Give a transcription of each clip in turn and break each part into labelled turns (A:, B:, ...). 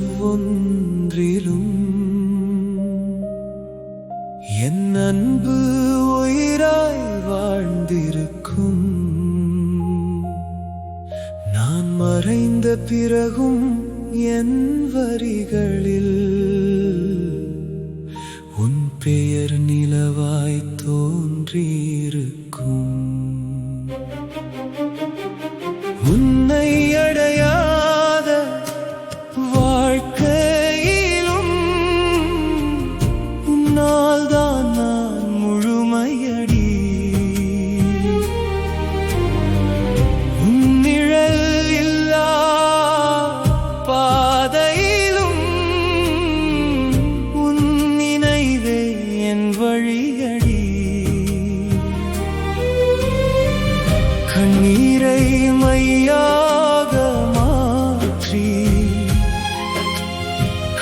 A: ஒவ்வொன்றிலும் என் அன்பு உயிராய் வாழ்ந்திருக்கும். நான் மறைந்த பிறகும் என் வரிகளில் உன் பெயர் நிலவாய் தோன்றியிருக்கும். உன்னை அடையாத வாழ்க்கையிலும் உன்னால் தான் நான் முழுமையடி. உன் நிழல் இல்லா பாதையிலும் உன் நினைவே என் வழியடி. கண்ணீரை மையாக மாற்றி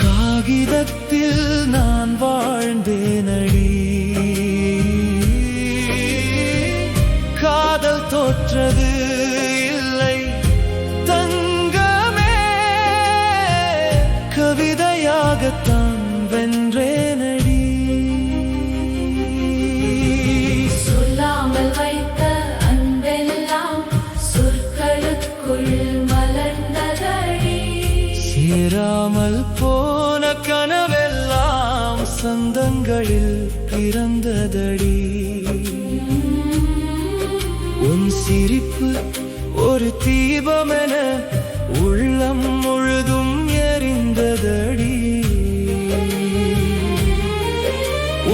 A: காகிதத்தில் நான் வாழ்ந்தேனடி. காதல் தோற்றது இல்லை தங்கமே, கவிதையாகத்தான் வென்றேனடி.
B: சொல்லாமல் வைத்த அன்பெல்லாம் சொற்களுக்குள் மலர்ந்ததடி.
A: சேராமல் போன கனவெல்லாம் சந்தங்களில் பிறந்ததடி. உன் சிரிப்பு ஒரு தீபமென உள்ளம் முழுதும் எரிந்ததடி.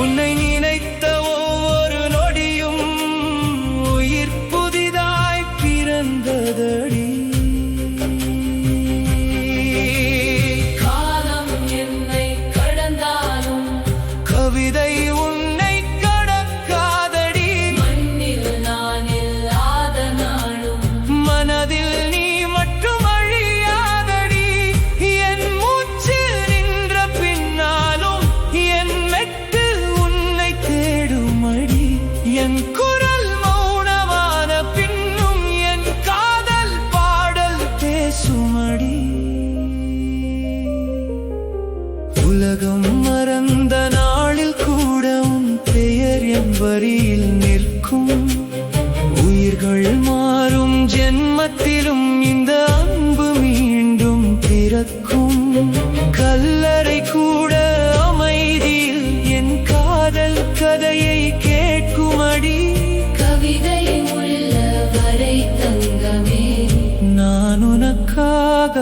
A: உன்னை நினைத்த ஒவ்வொரு நொடியும் உயிர் புதிதாய் பிறந்ததடி.
B: காலம் என்னை கடந்தாலும்
A: கவிதை உன்னை கடக்காதடி.
B: மண்ணில் நான் இல்லாத நாளும்
A: மனதில் நீ மட்டும் அழியாதடி. என் மூச்சு நின்ற பின்னாலும் என் மெட்டு உன்னை தேடுமடி. என் குரல் மௌனமான பின்னும் என் காதல் பாடல் பேசுமடி. உலகம் மறந்த நாளில் கூட உன் பெயர் என் வரியில் நிற்கும். உயிர்கள் மாறும் ஜென்மத்திலும் இந்த அன்பு மீண்டும் பிறக்கும். கல்லறை கூட அமைதியில் என் காதல் கதையை கேட்குமடி.
B: கவிதை உள்ள வரை தங்கமே,
A: நான் உனக்காக